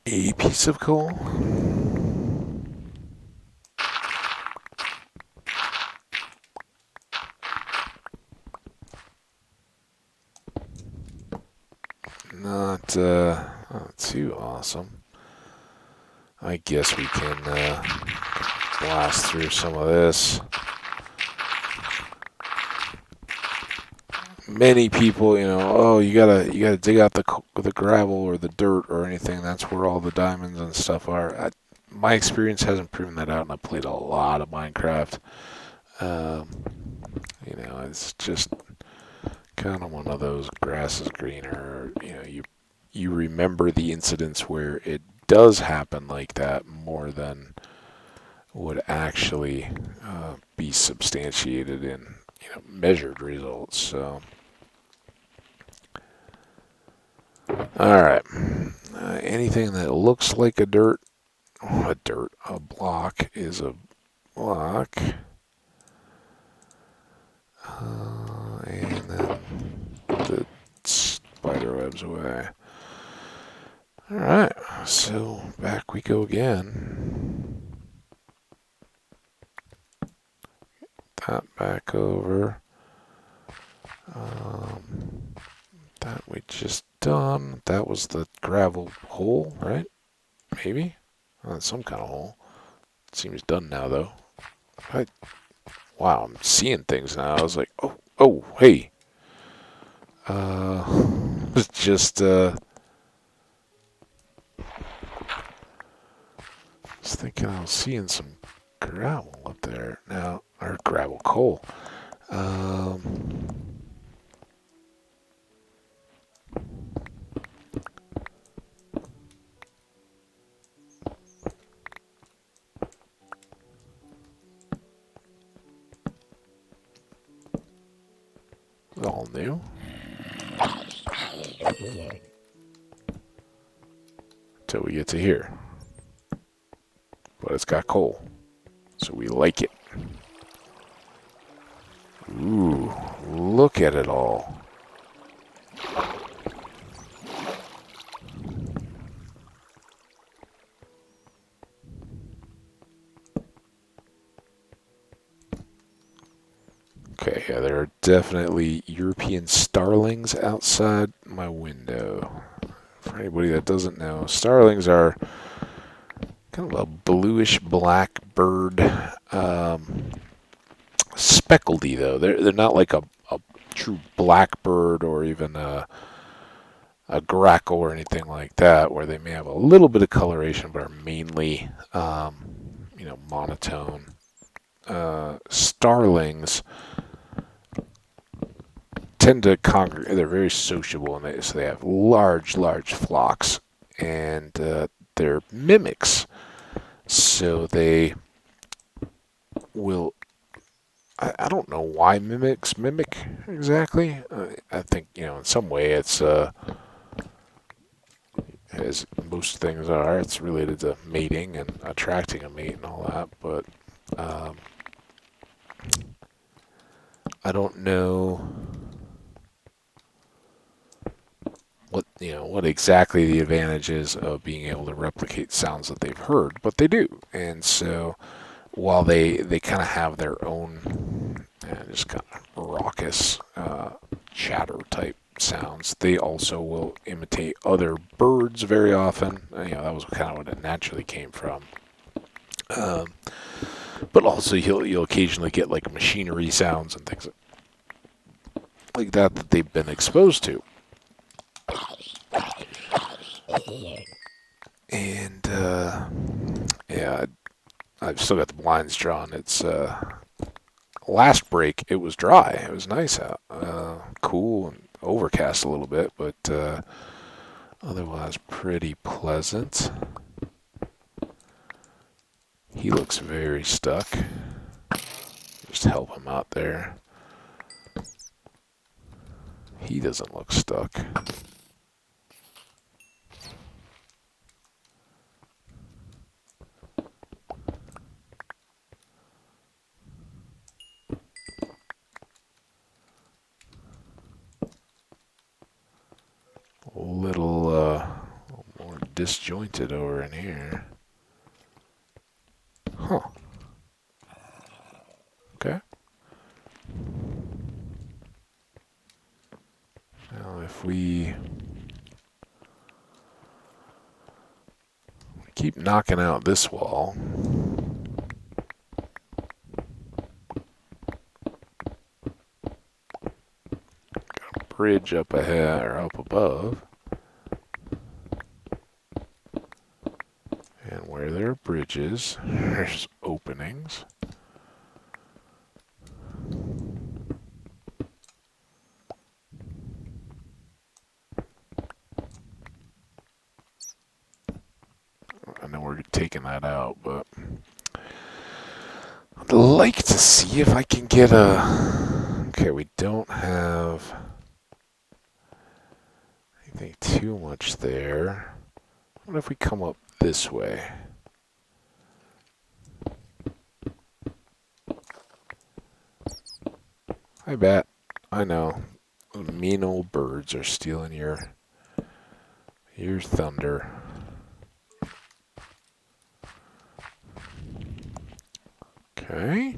a piece of coal. Not too awesome. I guess we can blast through some of this. Many people, oh, you gotta dig out the gravel or the dirt or anything. That's where all the diamonds and stuff are. My experience hasn't proven that out, and I've played a lot of Minecraft. It's just kind of one of those grass is greener. You remember the incidents where it does happen like that more than would actually be substantiated in measured results. So, all right, anything that looks like a block is a block, and then the spider webs away. All right, so back we go again. That back over. That we just done. That was the gravel hole, right? Maybe? That's some kind of hole. It seems done now, though. Wow, I'm seeing things now. I was like, oh, hey. Just, I was thinking I was seeing some gravel up there now, or gravel coal. All new. Till we get to here. But it's got coal, so we like it. Ooh, look at it all. Okay, yeah, there are definitely European starlings outside my window. For anybody that doesn't know, starlings are kind of a bluish black bird. Speckledy, though. They're not like a true blackbird or even a grackle or anything like that, where they may have a little bit of coloration but are mainly, monotone. Starlings tend to congregate. They're very sociable, and so they have large flocks, and they're mimics. So they will. I don't know why mimics mimic exactly. I think in some way it's as most things are. It's related to mating and attracting a mate and all that, but I don't know what exactly the advantage is of being able to replicate sounds that they've heard, but they do. And so while they kind of have their own just kind of raucous chatter type sounds, they also will imitate other birds very often. That was kind of what it naturally came from. But also you'll occasionally get like machinery sounds and things like that they've been exposed to. And yeah, I've still got the blinds drawn. It's last break it was dry. It was nice out, cool and overcast a little bit, but otherwise pretty pleasant. He looks very stuck. Just help him out there. He doesn't look stuck. disjointed over in here. Huh. Okay. Now if we keep knocking out this wall, got a bridge up ahead or up above. And where there are bridges, there's openings. I know we're taking that out, but I'd like to see if I can get a... Okay, we don't have anything too much there. What if we come up this way? I bet. I know. Those mean old birds are stealing your thunder. Okay.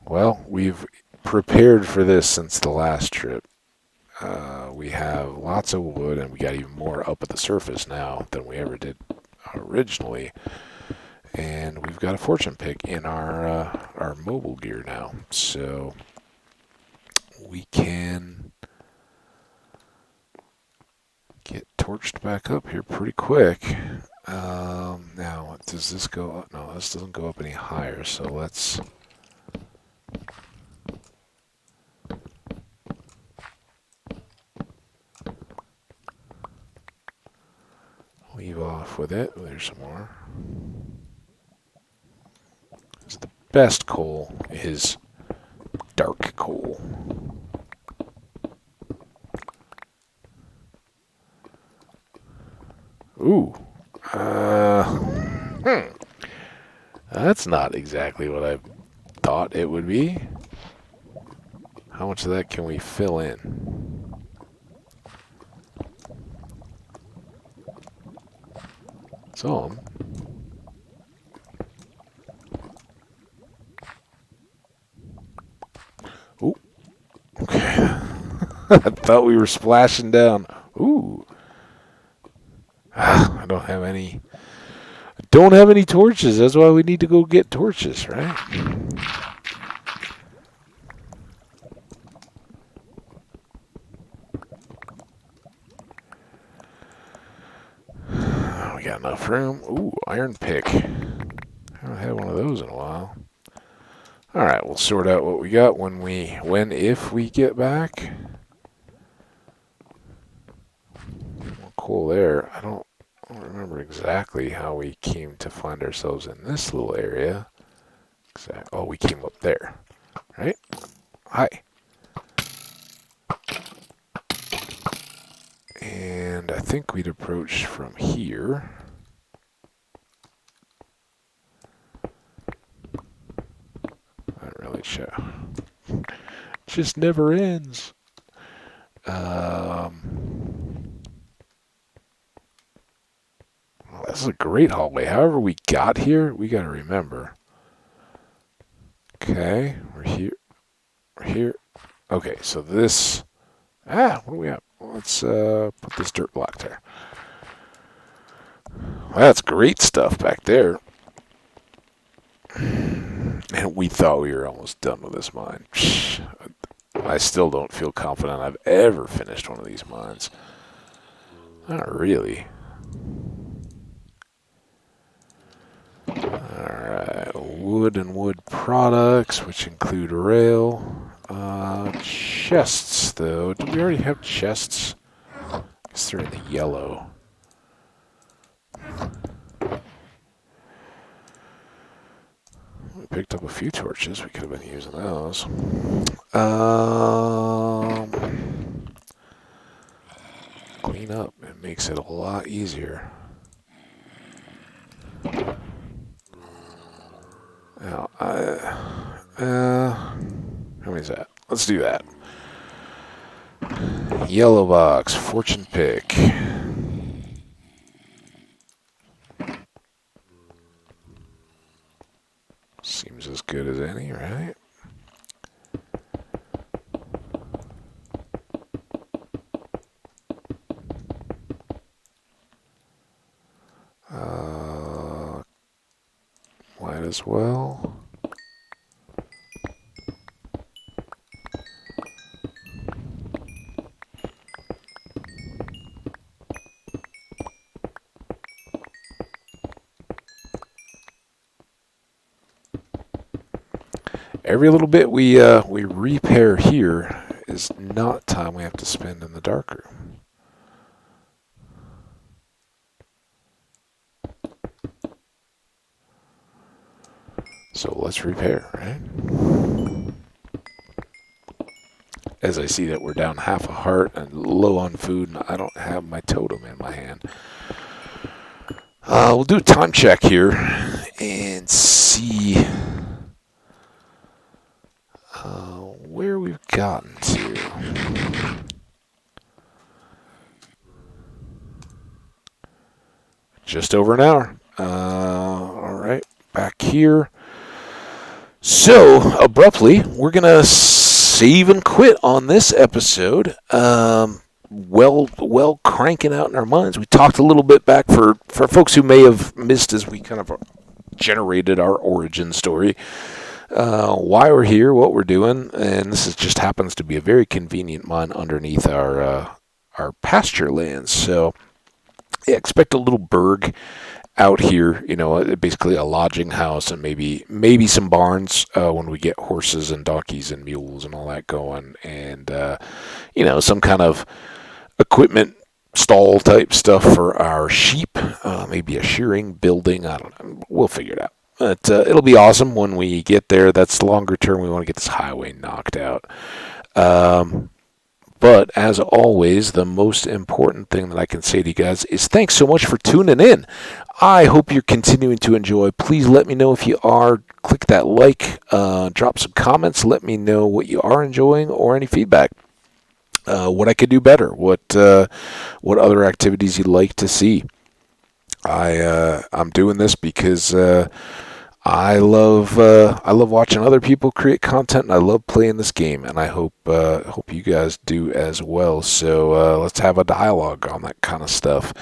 Well, we've prepared for this since the last trip. We have lots of wood, and we got even more up at the surface now than we ever did originally. And we've got a fortune pick in our mobile gear now, so we can get torched back up here pretty quick. Now, does this go up? No, this doesn't go up any higher, so let's... leave off with it. There's some more. The best coal is dark coal. Ooh. That's not exactly what I thought it would be. How much of that can we fill in? Some. Ooh. Okay. I thought we were splashing down. Ooh. I don't have any. I don't have any torches. That's why we need to go get torches, right? We got enough room. Ooh, iron pick. I haven't had one of those in a while. Alright, we'll sort out what we got if we get back. More coal there. I don't remember exactly how we came to find ourselves in this little area. Oh, we came up there. Right? Hi. And I think we'd approach from here. Not really sure. Just never ends. Well, this is a great hallway. However we got here, we got to remember. Okay, we're here. We're here. Okay, so this... what do we have? Let's put this dirt block there. Well, that's great stuff back there. And we thought we were almost done with this mine. I still don't feel confident I've ever finished one of these mines. Not really. Alright, wood and wood products, which include rail. Chests, though. Do we already have chests? I guess they're in the yellow. We picked up a few torches. We could have been using those. Clean up. It makes it a lot easier. Now, how many is that? let's do that. Yellow box, fortune pick. Seems as good as any, right? Might as well. Every little bit we repair here is not time we have to spend in the dark room. So let's repair, right? As I see that we're down half a heart and low on food, and I don't have my totem in my hand. We'll do a time check here and see where we've gotten to. Just over an hour. All right, back here. So, abruptly, we're going to save and quit on this episode. Well, cranking out in our minds. We talked a little bit back for folks who may have missed as we kind of generated our origin story. Why we're here, what we're doing, and just happens to be a very convenient mine underneath our pasture lands. So, yeah, expect a little burg out here, basically a lodging house and maybe some barns when we get horses and donkeys and mules and all that going, and some kind of equipment stall type stuff for our sheep, maybe a shearing building. I don't know. We'll figure it out. But it'll be awesome when we get there. That's longer term. We want to get this highway knocked out. But as always, the most important thing that I can say to you guys is thanks so much for tuning in. I hope you're continuing to enjoy. Please let me know if you are. Click that like, drop some comments. Let me know what you are enjoying or any feedback. What I could do better. What other activities you'd like to see. I'm doing this because I love watching other people create content, and I love playing this game, and I hope you guys do as well. So let's have a dialogue on that kind of stuff.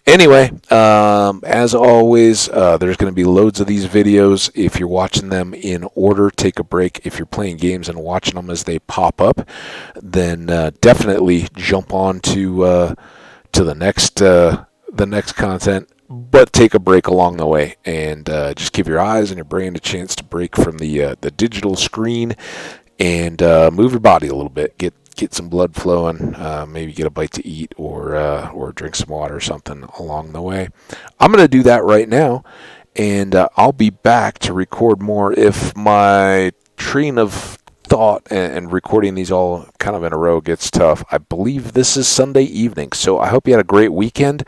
Anyway, as always, there's going to be loads of these videos. If you're watching them in order, take a break. If you're playing games and watching them as they pop up, then definitely jump on to the next content. But take a break along the way, and just give your eyes and your brain a chance to break from the digital screen, and move your body a little bit. Get some blood flowing. Maybe get a bite to eat, or drink some water or something along the way. I'm going to do that right now, and I'll be back to record more if my train of thought and recording these all kind of in a row gets tough. I believe this is Sunday evening, so I hope you had a great weekend,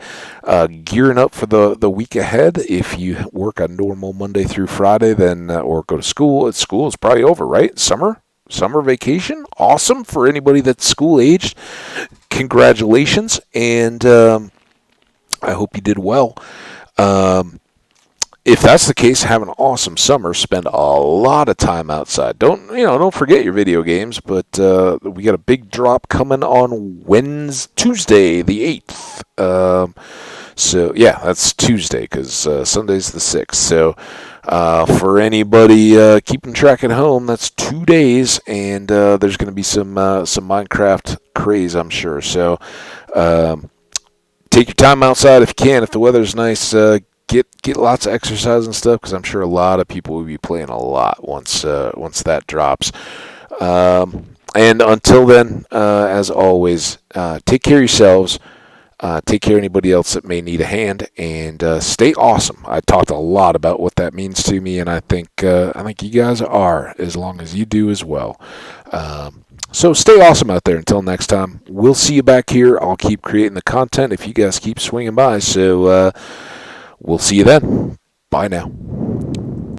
gearing up for the week ahead. If you work a normal Monday through Friday, then or go to school, school is probably over, right? Summer vacation, awesome for anybody that's school aged. Congratulations, and I hope you did well. If that's the case, have an awesome summer. Spend a lot of time outside. Don't forget your video games. But we got a big drop coming on Tuesday, the 8th. So yeah, that's Tuesday because Sunday's the 6th. So for anybody keeping track at home, that's 2 days, and there's going to be some Minecraft craze, I'm sure. So take your time outside if you can. If the weather's nice. Get lots of exercise and stuff, because I'm sure a lot of people will be playing a lot once that drops. And until then, as always, take care of yourselves. Take care of anybody else that may need a hand, and stay awesome. I talked a lot about what that means to me, and I think you guys are, as long as you do as well. So stay awesome out there. Until next time, we'll see you back here. I'll keep creating the content if you guys keep swinging by. So. We'll see you then. Bye now.